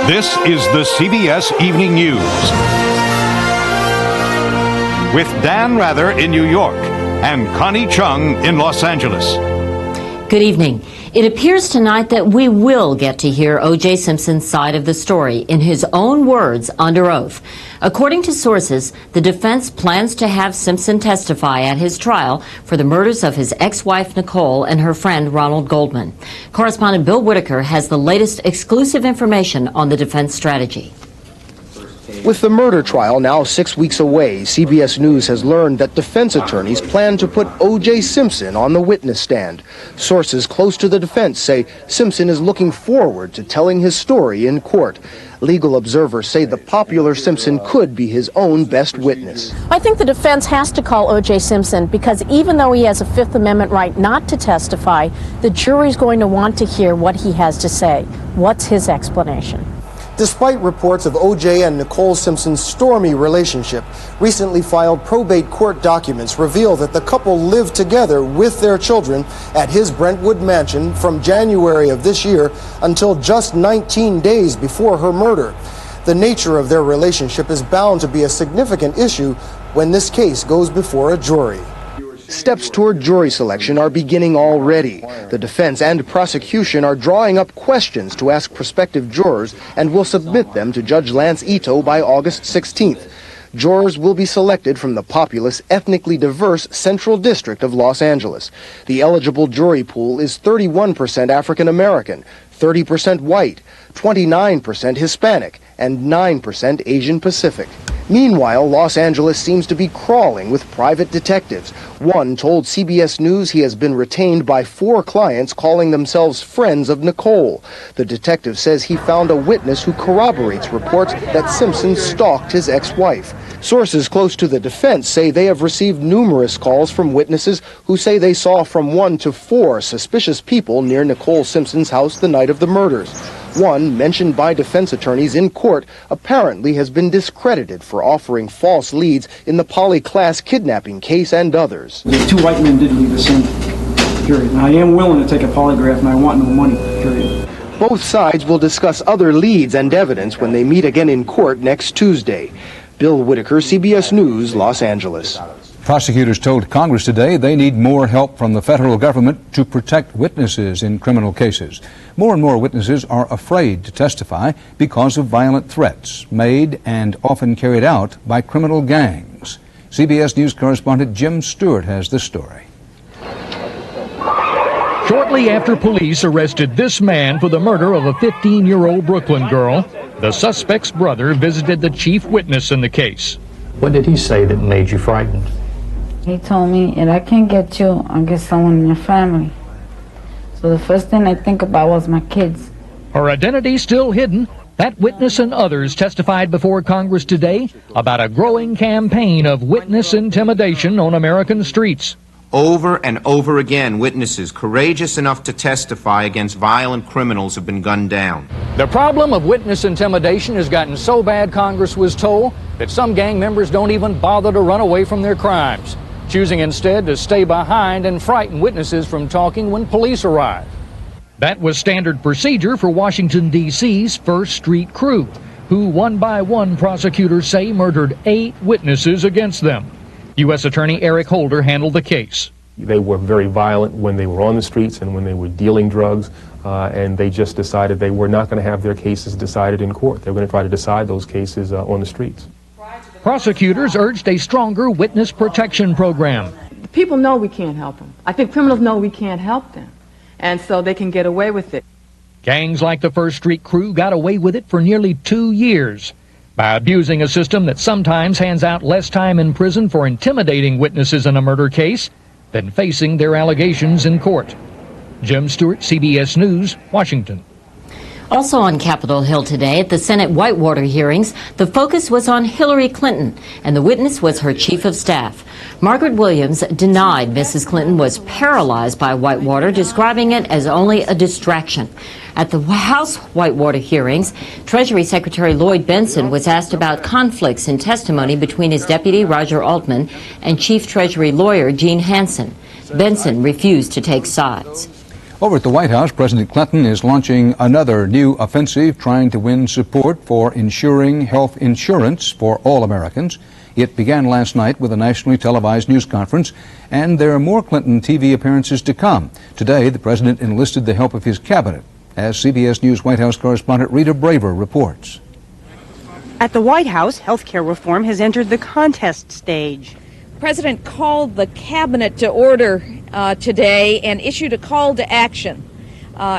This is the CBS Evening News with Dan Rather in New York and Connie Chung in Los Angeles. Good evening. It appears tonight that we will get to hear O.J. Simpson's side of the story in his own words under oath. According to sources, the defense plans to have Simpson testify at his trial for the murders of his ex-wife Nicole and her friend Ronald Goldman. Correspondent Bill Whitaker has the latest exclusive information on the defense strategy. With the murder trial now 6 weeks away, CBS News has learned that defense attorneys plan to put O.J. Simpson on the witness stand. Sources close to the defense say Simpson is looking forward to telling his story in court. Legal observers say the popular Simpson could be his own best witness. I think the defense has to call O.J. Simpson because even though he has a Fifth Amendment right not to testify, the jury's going to want to hear what he has to say. What's his explanation? Despite reports of O.J. and Nicole Simpson's stormy relationship, recently filed probate court documents reveal that the couple lived together with their children at his Brentwood mansion from January of this year until just 19 days before her murder. The nature of their relationship is bound to be a significant issue when this case goes before a jury. Steps toward jury selection are beginning already. The defense and prosecution are drawing up questions to ask prospective jurors and will submit them to Judge Lance Ito by August 16th. Jurors will be selected from the populous, ethnically diverse Central District of Los Angeles. The eligible jury pool is 31% African American, 30% white, 29% Hispanic, and 9% Asian Pacific. Meanwhile, Los Angeles seems to be crawling with private detectives. One told CBS News he has been retained by 4 clients calling themselves friends of Nicole. The detective says he found a witness who corroborates reports that Simpson stalked his ex-wife. Sources close to the defense say they have received numerous calls from witnesses who say they saw from 1 to 4 suspicious people near Nicole Simpson's house the night of the murders. One, mentioned by defense attorneys in court, apparently has been discredited for offering false leads in the Poly-class kidnapping case and others. The 2 white men did leave the scene, period. And I am willing to take a polygraph and I want no money, period. Both sides will discuss other leads and evidence when they meet again in court next Tuesday. Bill Whitaker, CBS News, Los Angeles. Prosecutors told Congress today they need more help from the federal government to protect witnesses in criminal cases. More and more witnesses are afraid to testify because of violent threats made and often carried out by criminal gangs. CBS News correspondent Jim Stewart has this story. Shortly after police arrested this man for the murder of a 15-year-old Brooklyn girl, the suspect's brother visited the chief witness in the case. What did he say that made you frightened? He told me, if I can't get you, I'll get someone in your family. So the first thing I think about was my kids. Her identity still hidden, that witness and others testified before Congress today about a growing campaign of witness intimidation on American streets. Over and over again, witnesses courageous enough to testify against violent criminals have been gunned down. The problem of witness intimidation has gotten so bad, Congress was told, that some gang members don't even bother to run away from their crimes, choosing instead to stay behind and frighten witnesses from talking when police arrive. That was standard procedure for Washington, D.C.'s First Street crew, who one by one prosecutors say murdered 8 witnesses against them. U.S. Attorney Eric Holder handled the case. They were very violent when they were on the streets and when they were dealing drugs, and they just decided they were not going to have their cases decided in court. They were going to try to decide those cases on the streets. Prosecutors urged a stronger witness protection program. People know we can't help them. I think criminals know we can't help them, and so they can get away with it. Gangs like the First Street crew got away with it for nearly 2 years by abusing a system that sometimes hands out less time in prison for intimidating witnesses in a murder case than facing their allegations in court. Jim Stewart, CBS News, Washington. Also on Capitol Hill today at the Senate Whitewater hearings, the focus was on Hillary Clinton, and the witness was her chief of staff. Margaret Williams denied Mrs. Clinton was paralyzed by Whitewater, describing it as only a distraction. At the House Whitewater hearings, Treasury Secretary Lloyd Benson was asked about conflicts in testimony between his deputy, Roger Altman, and Chief Treasury lawyer Gene Hansen. Benson refused to take sides. Over at the White House, President Clinton is launching another new offensive trying to win support for ensuring health insurance for all Americans. It began last night with a nationally televised news conference, and there are more Clinton TV appearances to come. Today, the president enlisted the help of his cabinet, as CBS News White House correspondent Rita Braver reports. At the White House, health care reform has entered the contest stage. The president called the cabinet to order today and issued a call to action.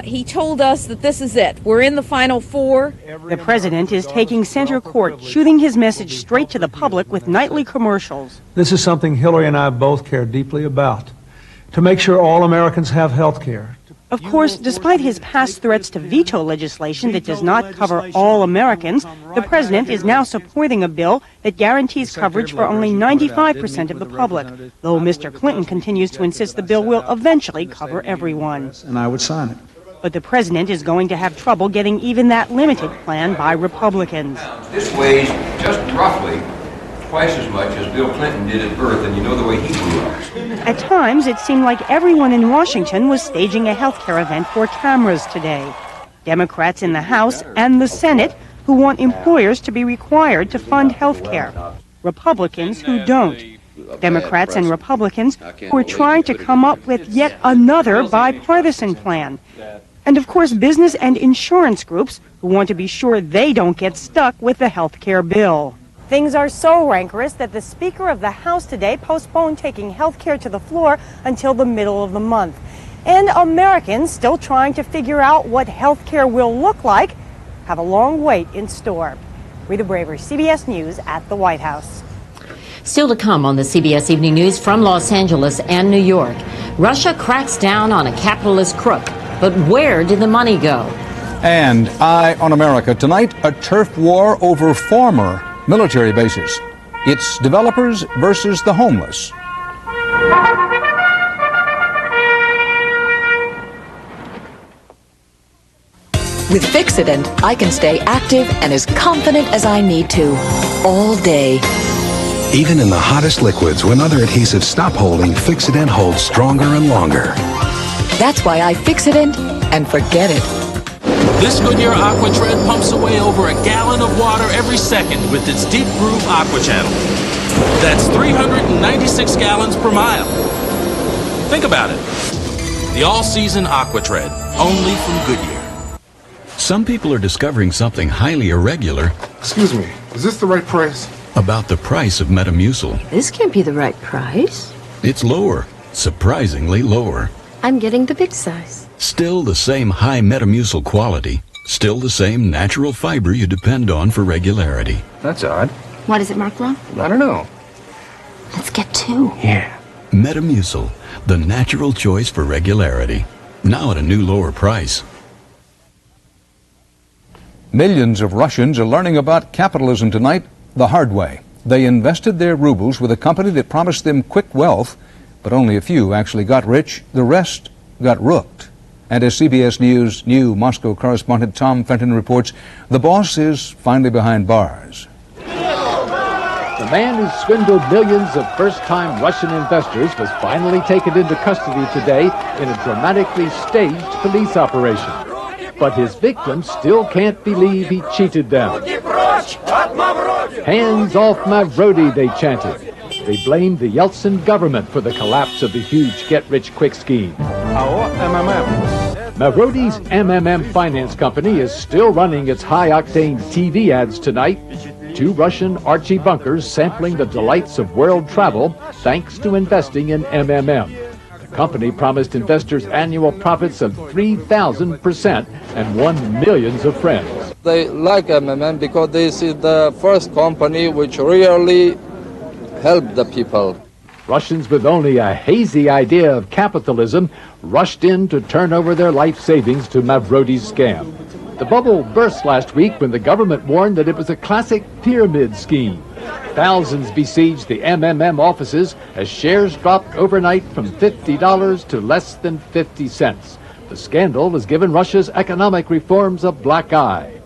He told us that this is it. We're in the final four. The president is taking center court, shooting his message straight to the public with nightly commercials. This is something Hillary and I both care deeply about, to make sure all Americans have health care. Of course, despite his past threats to veto legislation that does not cover all Americans, the president is now supporting a bill that guarantees coverage for only 95% of the public, though Mr. Clinton continues to insist the bill will eventually cover everyone. And I would sign it. But the president is going to have trouble getting even that limited plan by Republicans. This weighs just roughly twice as much as Bill Clinton did at birth, and you know the way he grew up. At times, it seemed like everyone in Washington was staging a health care event for cameras today. Democrats in the House and the Senate who want employers to be required to fund health care. Republicans who don't. Democrats and Republicans who are trying to come up with yet another bipartisan plan. And of course, business and insurance groups who want to be sure they don't get stuck with the health care bill. Things are so rancorous that the Speaker of the House today postponed taking health care to the floor until the middle of the month. And Americans still trying to figure out what health care will look like have a long wait in store. Rita Braver, CBS News at the White House. Still to come on the CBS Evening News from Los Angeles and New York. Russia cracks down on a capitalist crook. But where did the money go? And Eye on America. Tonight, a turf war over former military bases. It's developers versus the homeless. With Fixident, I can stay active and as confident as I need to, all day. Even in the hottest liquids, when other adhesives stop holding, Fixident holds stronger and longer. That's why I Fixident and forget it. This Goodyear AquaTread pumps away over a gallon of water every second with its Deep Groove Aqua Channel. That's 396 gallons per mile. Think about it. The all-season AquaTread, only from Goodyear. Some people are discovering something highly irregular. Excuse me, is this the right price? About the price of Metamucil. This can't be the right price. It's lower, surprisingly lower. I'm getting the big size. Still the same high Metamucil quality. Still the same natural fiber you depend on for regularity. That's odd. Why does it mark wrong? I don't know. Let's get two. Yeah. Metamucil, the natural choice for regularity. Now at a new lower price. Millions of Russians are learning about capitalism tonight the hard way. They invested their rubles with a company that promised them quick wealth, but only a few actually got rich. The rest got rooked. And as CBS News new Moscow correspondent Tom Fenton reports, the boss is finally behind bars. The man who swindled millions of first-time Russian investors was finally taken into custody today in a dramatically staged police operation. But his victims still can't believe he cheated them. Hands off Mavrodi, they chanted. They blamed the Yeltsin government for the collapse of the huge get-rich-quick scheme. Mavrodi's MMM Finance Company is still running its high-octane TV ads tonight. Two Russian Archie bunkers sampling the delights of world travel thanks to investing in MMM. The company promised investors annual profits of 3,000% and won millions of friends. They like MMM because this is the first company which really helped the people. Russians with only a hazy idea of capitalism rushed in to turn over their life savings to Mavrodi's scam. The bubble burst last week when the government warned that it was a classic pyramid scheme. Thousands besieged the MMM offices as shares dropped overnight from $50 to less than 50 cents. The scandal has given Russia's economic reforms a black eye.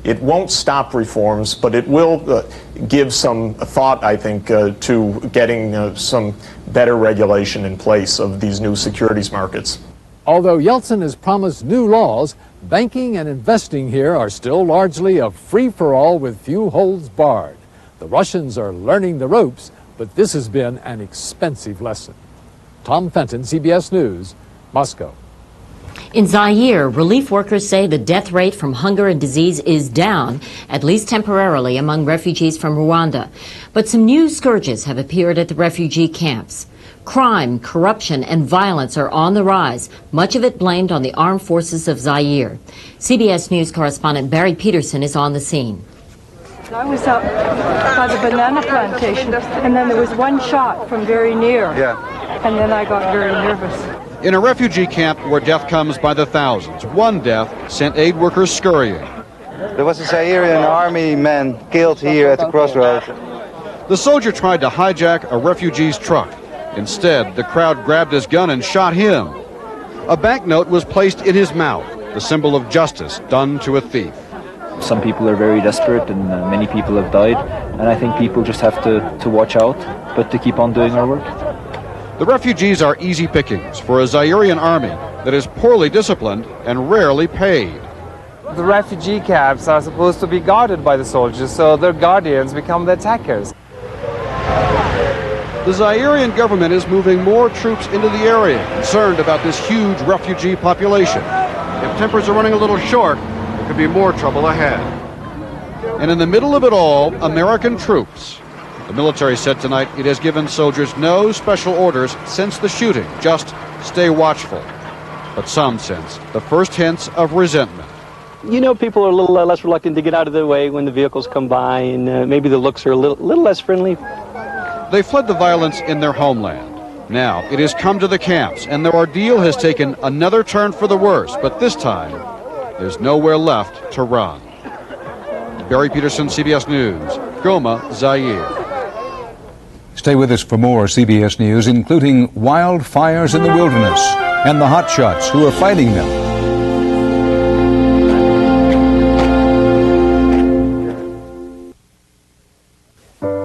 It won't stop reforms, but it will give some thought, I think, to getting some better regulation in place of these new securities markets. Although Yeltsin has promised new laws, banking and investing here are still largely a free-for-all with few holds barred. The Russians are learning the ropes, but this has been an expensive lesson. Tom Fenton, CBS News, Moscow. In Zaire, relief workers say the death rate from hunger and disease is down, at least temporarily, among refugees from Rwanda. But some new scourges have appeared at the refugee camps. Crime, corruption, and violence are on the rise, much of it blamed on the armed forces of Zaire. CBS News correspondent Barry Peterson is on the scene. I was out by the banana plantation, and then there was one shot from very near. And then I got very nervous. In a refugee camp where death comes by the thousands, one death sent aid workers scurrying. There was a Zairean army man killed here at the crossroads. The soldier tried to hijack a refugee's truck. Instead, the crowd grabbed his gun and shot him. A banknote was placed in his mouth, the symbol of justice done to a thief. Some people are very desperate, and many people have died, and I think people just have to watch out, but to keep on doing our work. The refugees are easy pickings for a Zairean army that is poorly disciplined and rarely paid. The refugee camps are supposed to be guarded by the soldiers, so their guardians become the attackers. The Zairean government is moving more troops into the area, concerned about this huge refugee population. If tempers are running a little short, there could be more trouble ahead. And in the middle of it all, American troops. The military said tonight it has given soldiers no special orders since the shooting, just stay watchful. But some sense the first hints of resentment. You know, people are a little less reluctant to get out of the way when the vehicles come by, and maybe the looks are a little less friendly. They fled the violence in their homeland. Now it has come to the camps, and their ordeal has taken another turn for the worse, but this time there's nowhere left to run. Barry Peterson, CBS News, Goma, Zaire. Stay with us for more CBS News, including wildfires in the wilderness and the hotshots who are fighting them.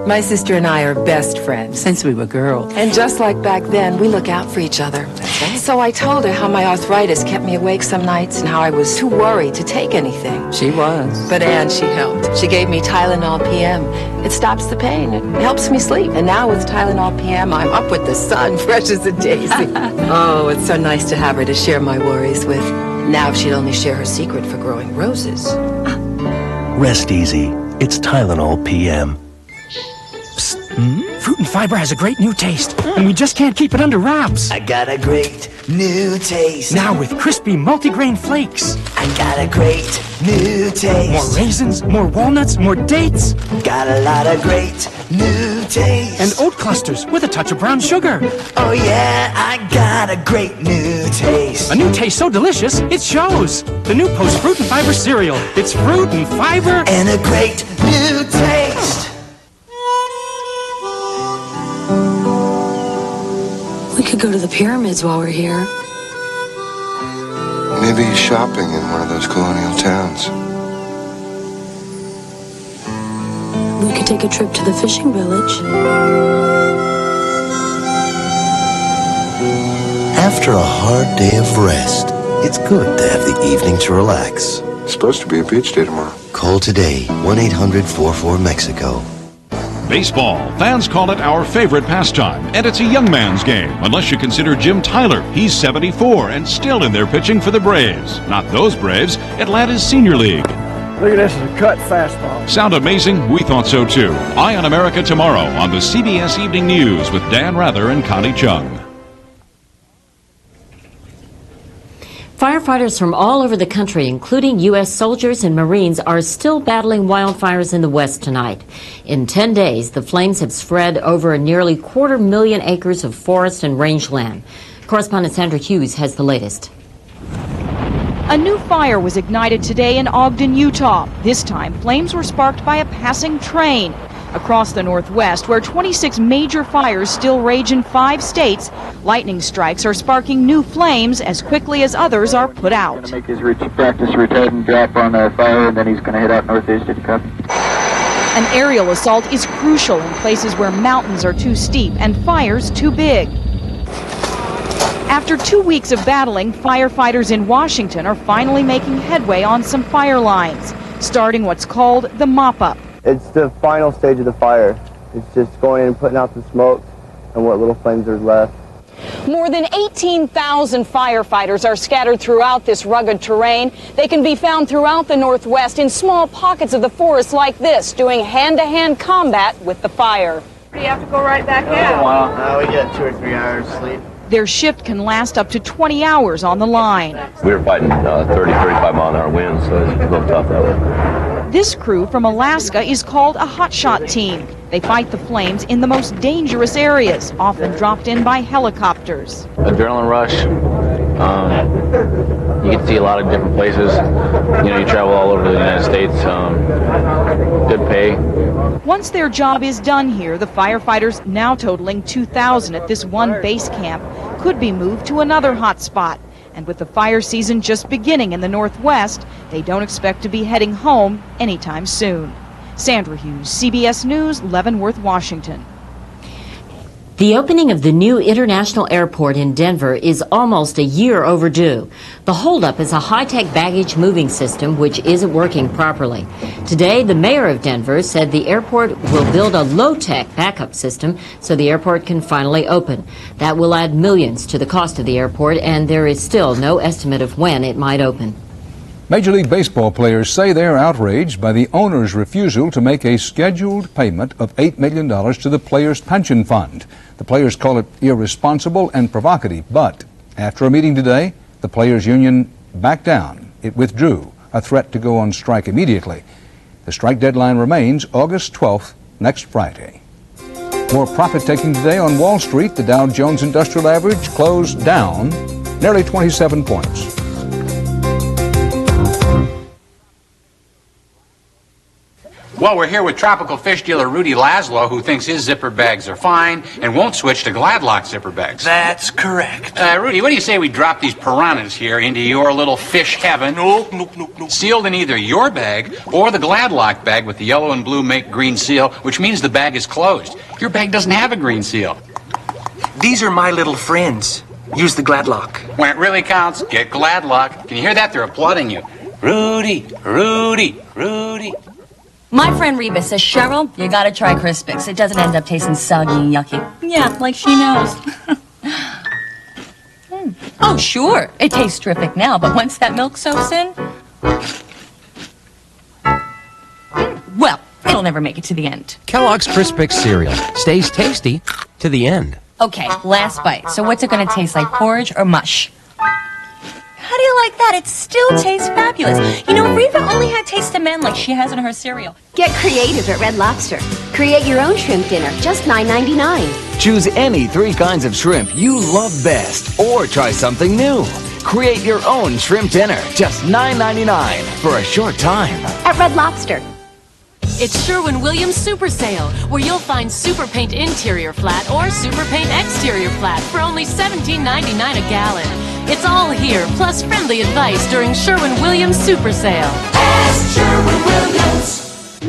My sister and I are best friends. Since we were girls. And just like back then, we look out for each other. That's right. So I told her how my arthritis kept me awake some nights and how I was too worried to take anything. She was. But Ann, she helped. She gave me Tylenol PM. It stops the pain. It helps me sleep. And now with Tylenol PM, I'm up with the sun, fresh as a daisy. Oh, it's so nice to have her to share my worries with. Now if she'd only share her secret for growing roses. Rest easy. It's Tylenol PM. Fruit and Fiber has a great new taste, and we just can't keep it under wraps. I got a great new taste. Now with crispy multigrain flakes. I got a great new taste. More raisins, more walnuts, more dates. Got a lot of great new taste. And oat clusters with a touch of brown sugar. Oh yeah, I got a great new taste. A new taste so delicious, it shows. The new Post Fruit and Fiber cereal. It's fruit and fiber. And a great new taste. We could go to the pyramids while we're here. Maybe shopping in one of those colonial towns. We could take a trip to the fishing village. After a hard day of rest, it's good to have the evening to relax. It's supposed to be a beach day tomorrow. Call today, 1-800-44-MEXICO. Baseball. Fans call it our favorite pastime, and it's a young man's game, unless you consider Jim Tyler. He's 74 and still in there pitching for the Braves. Not those Braves, Atlanta's Senior League. Look at this, it's a cut fastball. Sound amazing? We thought so too. Eye on America tomorrow on the CBS Evening News with Dan Rather and Connie Chung. Firefighters from all over the country, including U.S. soldiers and Marines, are still battling wildfires in the West tonight. In 10 days, the flames have spread over nearly 250,000 acres of forest and rangeland. Correspondent Sandra Hughes has the latest. A new fire was ignited today in Ogden, Utah. This time, flames were sparked by a passing train. Across the Northwest, where 26 major fires still rage in 5 states, lightning strikes are sparking new flames as quickly as others are put out. Make his practice retardant drop on a fire, and then he's going to head out northeast to the cup. An aerial assault is crucial in places where mountains are too steep and fires too big. After 2 weeks of battling, firefighters in Washington are finally making headway on some fire lines, starting what's called the mop-up. It's the final stage of the fire. It's just going in and putting out the smoke and what little flames are left. More than 18,000 firefighters are scattered throughout this rugged terrain. They can be found throughout the Northwest in small pockets of the forest like this, doing hand-to-hand combat with the fire. You have to go right back in. Now we get 2 or 3 hours sleep. Their shift can last up to 20 hours on the line. We were fighting 30, 35 mile an hour winds, so it's a little tough that way. This crew from Alaska is called a hotshot team. They fight the flames in the most dangerous areas, often dropped in by helicopters. Adrenaline rush. You get to see a lot of different places. You know, you travel all over the United States. Good pay. Once their job is done here, the firefighters, now totaling 2,000 at this one base camp, could be moved to another hot spot. And with the fire season just beginning in the Northwest, they don't expect to be heading home anytime soon. Sandra Hughes, CBS News, Leavenworth, Washington. The opening of the new international airport in Denver is almost a year overdue. The holdup is a high-tech baggage moving system which isn't working properly. Today, the mayor of Denver said the airport will build a low-tech backup system so the airport can finally open. That will add millions to the cost of the airport, and there is still no estimate of when it might open. Major League Baseball players say they're outraged by the owner's refusal to make a scheduled payment of $8 million to the players' pension fund. The players call it irresponsible and provocative, but after a meeting today, the players' union backed down. It withdrew a threat to go on strike immediately. The strike deadline remains August 12th, next Friday. More profit-taking today on Wall Street. The Dow Jones Industrial Average closed down nearly 27 points. Well, we're here with tropical fish dealer Rudy Laszlo, who thinks his zipper bags are fine and won't switch to Gladlock zipper bags. That's correct. Rudy, what do you say we drop these piranhas here into your little fish heaven? Nope. Sealed in either your bag or the Gladlock bag with the yellow and blue make green seal, which means the bag is closed. Your bag doesn't have a green seal. These are my little friends. Use the Gladlock. When it really counts, get Gladlock. Can you hear that? They're applauding you. Rudy. My friend Reba says, Cheryl, you gotta try Crispix. It doesn't end up tasting soggy and yucky. Yeah, like she knows. Oh, sure. It tastes terrific now, but once that milk soaks in... well, it'll never make it to the end. Kellogg's Crispix cereal stays tasty to the end. Okay, last bite. So what's it gonna taste like, porridge or mush? How do you like that? It still tastes fabulous. You know, Reva only had taste of men like she has in her cereal. Get creative at Red Lobster. Create your own shrimp dinner, just $9.99. Choose any 3 kinds of shrimp you love best, or try something new. Create your own shrimp dinner, just $9.99 for a short time. At Red Lobster. It's Sherwin-Williams Super Sale, where you'll find Super Paint Interior Flat or Super Paint Exterior Flat for only $17.99 a gallon. It's all here, plus friendly advice during Sherwin-Williams Super Sale. Ask Sherwin-Williams.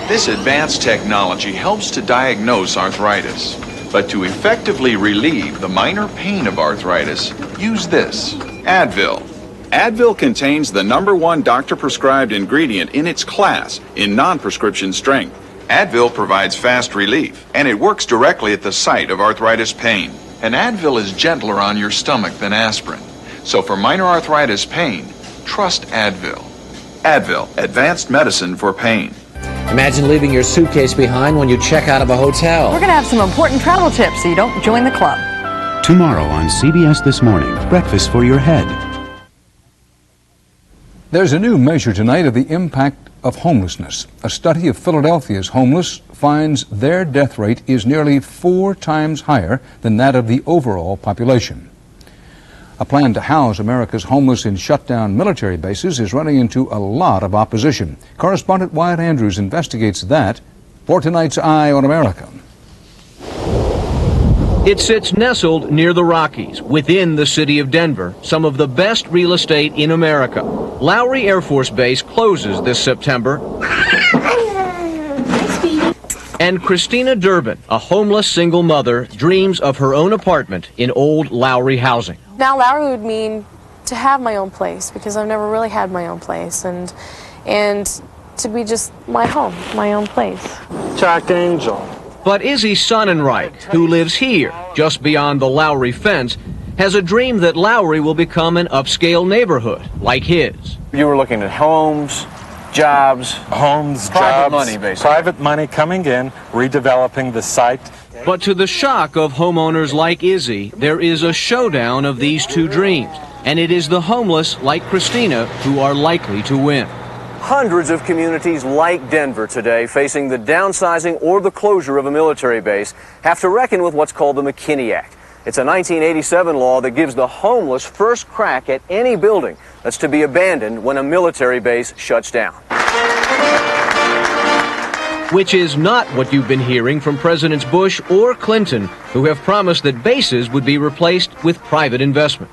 This advanced technology helps to diagnose arthritis. But to effectively relieve the minor pain of arthritis, use this, Advil. Advil contains the #1 doctor-prescribed ingredient in its class in non-prescription strength. Advil provides fast relief, and it works directly at the site of arthritis pain. And Advil is gentler on your stomach than aspirin. So for minor arthritis pain, trust Advil. Advil, advanced medicine for pain. Imagine leaving your suitcase behind when you check out of a hotel. We're going to have some important travel tips so you don't join the club. Tomorrow on CBS This Morning, Breakfast for Your Head. There's a new measure tonight of the impact of homelessness. A study of Philadelphia's homeless finds their death rate is nearly 4 times higher than that of the overall population. A plan to house America's homeless in shut-down military bases is running into a lot of opposition. Correspondent Wyatt Andrews investigates that for tonight's Eye on America. It sits nestled near the Rockies, within the city of Denver, some of the best real estate in America. Lowry Air Force Base closes this September. And Christina Durbin, a homeless single mother, dreams of her own apartment in old Lowry housing. Now Lowry would mean to have my own place, because I've never really had my own place, and to be just my home, my own place. Jack Angel. But Izzy Sonnenreich, who lives here, just beyond the Lowry fence, has a dream that Lowry will become an upscale neighborhood like his. You were looking at homes, jobs, private money, basically. Private money coming in, redeveloping the site. But to the shock of homeowners like Izzy, there is a showdown of these two dreams, and it is the homeless like Christina who are likely to win. Hundreds of communities like Denver today, facing the downsizing or the closure of a military base, have to reckon with what's called the McKinney Act. It's a 1987 law that gives the homeless first crack at any building that's to be abandoned when a military base shuts down. Which is not what you've been hearing from Presidents Bush or Clinton, who have promised that bases would be replaced with private investment.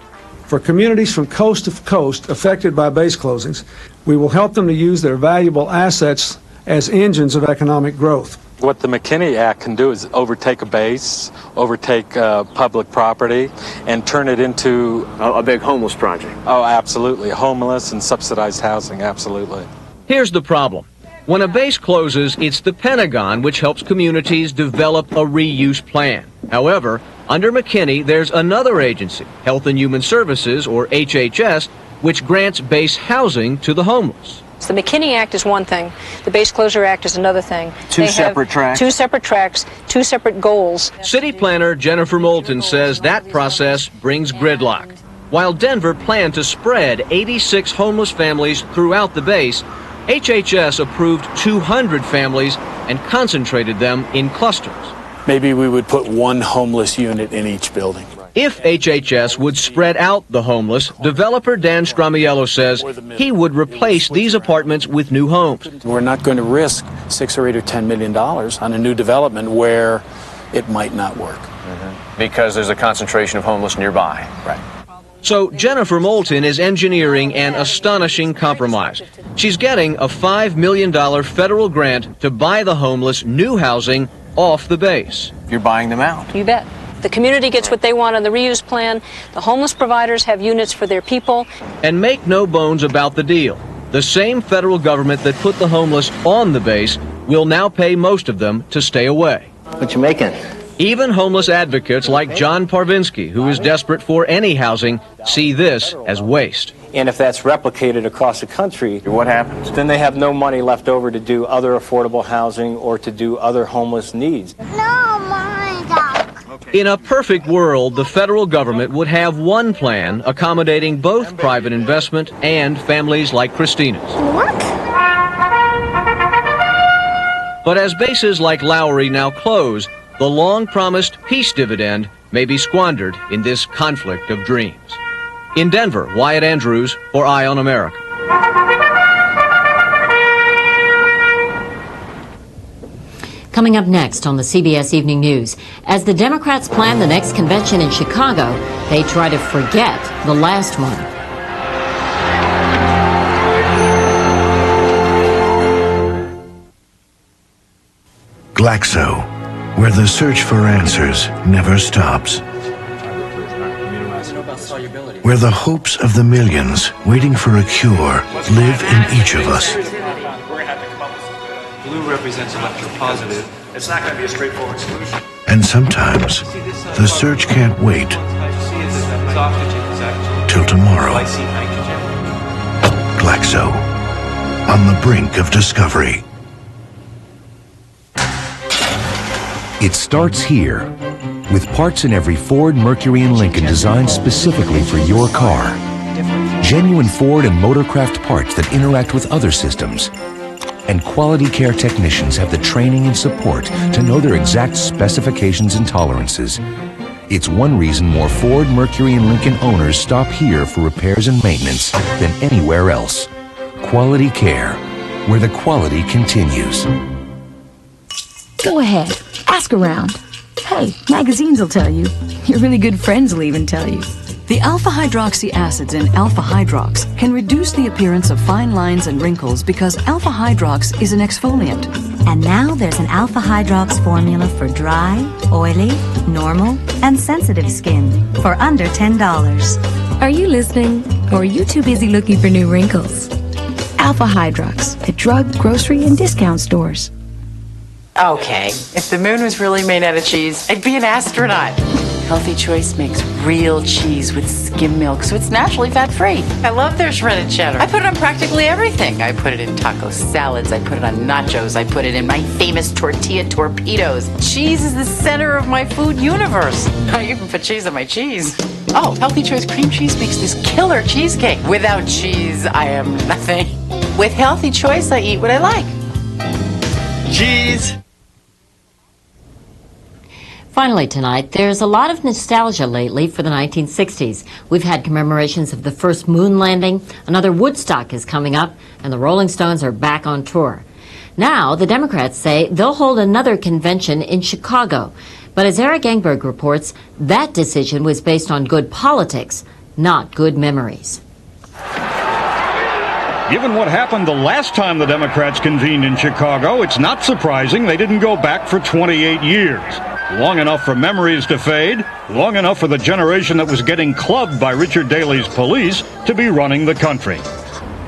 For communities from coast to coast affected by base closings, we will help them to use their valuable assets as engines of economic growth. What the McKinney Act can do is overtake a base, overtake public property, and turn it into a big homeless project. Oh, absolutely. Homeless and subsidized housing, absolutely. Here's the problem. When a base closes, it's the Pentagon which helps communities develop a reuse plan. However, under McKinney, there's another agency, Health and Human Services, or HHS, which grants base housing to the homeless. The McKinney Act is one thing. The Base Closure Act is another thing. Two separate tracks, two separate goals. City planner Jennifer Moulton says that process brings gridlock. While Denver planned to spread 86 homeless families throughout the base, HHS approved 200 families and concentrated them in clusters. Maybe we would put one homeless unit in each building. If HHS would spread out the homeless, developer Dan Stramiello says he would replace these apartments with new homes. We're not going to risk $6 or $8 or $10 million on a new development where it might not work. Because there's a concentration of homeless nearby. Right. So Jennifer Moulton is engineering an astonishing compromise. She's getting a $5 million federal grant to buy the homeless new housing off the base. You're buying them out. You bet. The community gets what they want on the reuse plan. The homeless providers have units for their people. And make no bones about the deal. The same federal government that put the homeless on the base will now pay most of them to stay away. What you making? Even homeless advocates like John Parvinsky, who is desperate for any housing, see this as waste. And if that's replicated across the country, what happens? Then they have no money left over to do other affordable housing or to do other homeless needs. In a perfect world, the federal government would have one plan accommodating both private investment and families like Christina's. But as bases like Lowry now close, the long-promised peace dividend may be squandered in this conflict of dreams. In Denver, Wyatt Andrews for Eye on America. Coming up next on the CBS Evening News, as the Democrats plan the next convention in Chicago, they try to forget the last one. Glaxo, where the search for answers never stops. Where the hopes of the millions waiting for a cure live in each of us. Blue represents electropositive. It's not going to be a straightforward solution. And sometimes the search can't wait till tomorrow. Glaxo, on the brink of discovery. It starts here, with parts in every Ford, Mercury, and Lincoln designed specifically for your car. Genuine Ford and Motorcraft parts that interact with other systems. And quality care technicians have the training and support to know their exact specifications and tolerances. It's one reason more Ford, Mercury, and Lincoln owners stop here for repairs and maintenance than anywhere else. Quality care, where the quality continues. Go ahead, ask around. Hey, magazines will tell you. Your really good friends will even tell you. The alpha-hydroxy acids in Alpha Hydrox can reduce the appearance of fine lines and wrinkles because Alpha Hydrox is an exfoliant. And now there's an Alpha Hydrox formula for dry, oily, normal, and sensitive skin for under $10. Are you listening? Or are you too busy looking for new wrinkles? Alpha Hydrox at drug, grocery, and discount stores. Okay, if the moon was really made out of cheese, I'd be an astronaut. Healthy Choice makes real cheese with skim milk, so it's naturally fat-free. I love their shredded cheddar. I put it on practically everything. I put it in taco salads, I put it on nachos, I put it in my famous tortilla torpedoes. Cheese is the center of my food universe. I even put cheese on my cheese. Oh, Healthy Choice cream cheese makes this killer cheesecake. Without cheese, I am nothing. With Healthy Choice, I eat what I like. Cheese. Finally tonight, there's a lot of nostalgia lately for the 1960s. We've had commemorations of the first moon landing, another Woodstock is coming up, and the Rolling Stones are back on tour. Now, the Democrats say they'll hold another convention in Chicago. But as Eric Engberg reports, that decision was based on good politics, not good memories. Given what happened the last time the Democrats convened in Chicago, it's not surprising they didn't go back for 28 years. Long enough for memories to fade, long enough for the generation that was getting clubbed by Richard Daley's police to be running the country.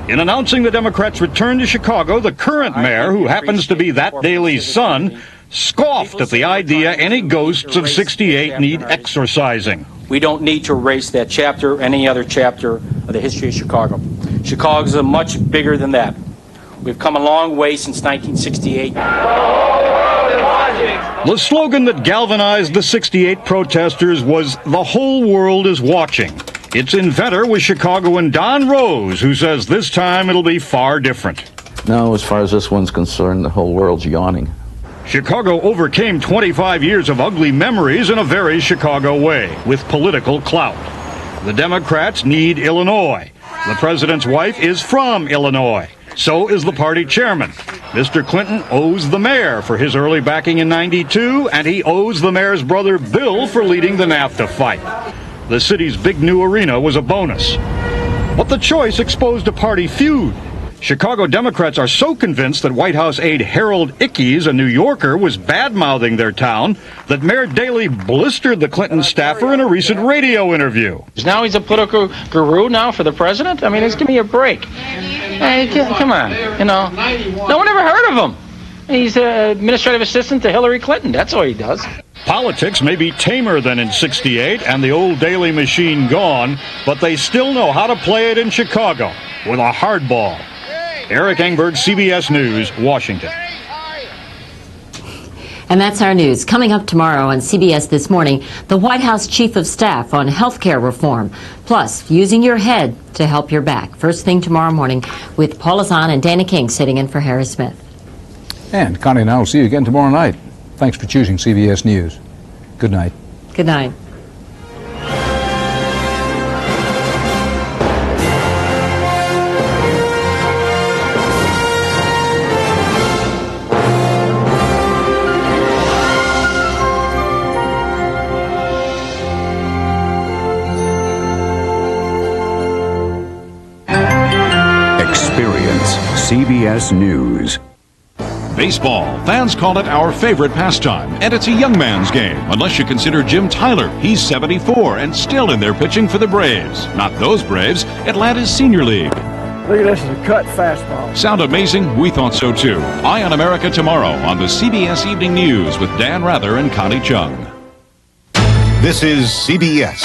In announcing the Democrats' return to Chicago, the current mayor, who happens to be that Daley's son, scoffed at the idea any ghosts of 68 need exorcising. We don't need to erase that chapter or any other chapter of the history of Chicago. Chicago is much bigger than that. We've come a long way since 1968. The slogan that galvanized the 68 protesters was, "The whole world is watching." Its inventor was Chicagoan Don Rose, who says this time it'll be far different. No, as far as this one's concerned, the whole world's yawning. Chicago overcame 25 years of ugly memories in a very Chicago way, with political clout. The Democrats need Illinois. The president's wife is from Illinois. So is the party chairman. Mr. Clinton owes the mayor for his early backing in '92, and he owes the mayor's brother Bill for leading the NAFTA fight. The city's big new arena was a bonus. But the choice exposed a party feud. Chicago Democrats are so convinced that White House aide Harold Ickes, a New Yorker, was bad-mouthing their town that Mayor Daley blistered the Clinton staffer in a recent radio interview. Now he's a political guru now for the president? I mean, just give me a break. Hey, come on, you know. No one ever heard of him. He's an administrative assistant to Hillary Clinton. That's all he does. Politics may be tamer than in '68 and the old Daley machine gone, but they still know how to play it in Chicago with a hardball. Eric Engberg, CBS News, Washington. And that's our news. Coming up tomorrow on CBS This Morning, the White House Chief of Staff on health care reform, plus using your head to help your back. First thing tomorrow morning with Paula Zahn and Dana King sitting in for Harry Smith. And Connie and I will see you again tomorrow night. Thanks for choosing CBS News. Good night. Good night. CBS News. Baseball. Fans call it our favorite pastime, and it's a young man's game, unless you consider Jim Tyler. He's 74 and still in there pitching for the Braves. Not those Braves, Atlanta's Senior League. Look at this, is a cut fastball. Sound amazing? We thought so too. Eye on America tomorrow on the CBS Evening News with Dan Rather and Connie Chung. This is CBS.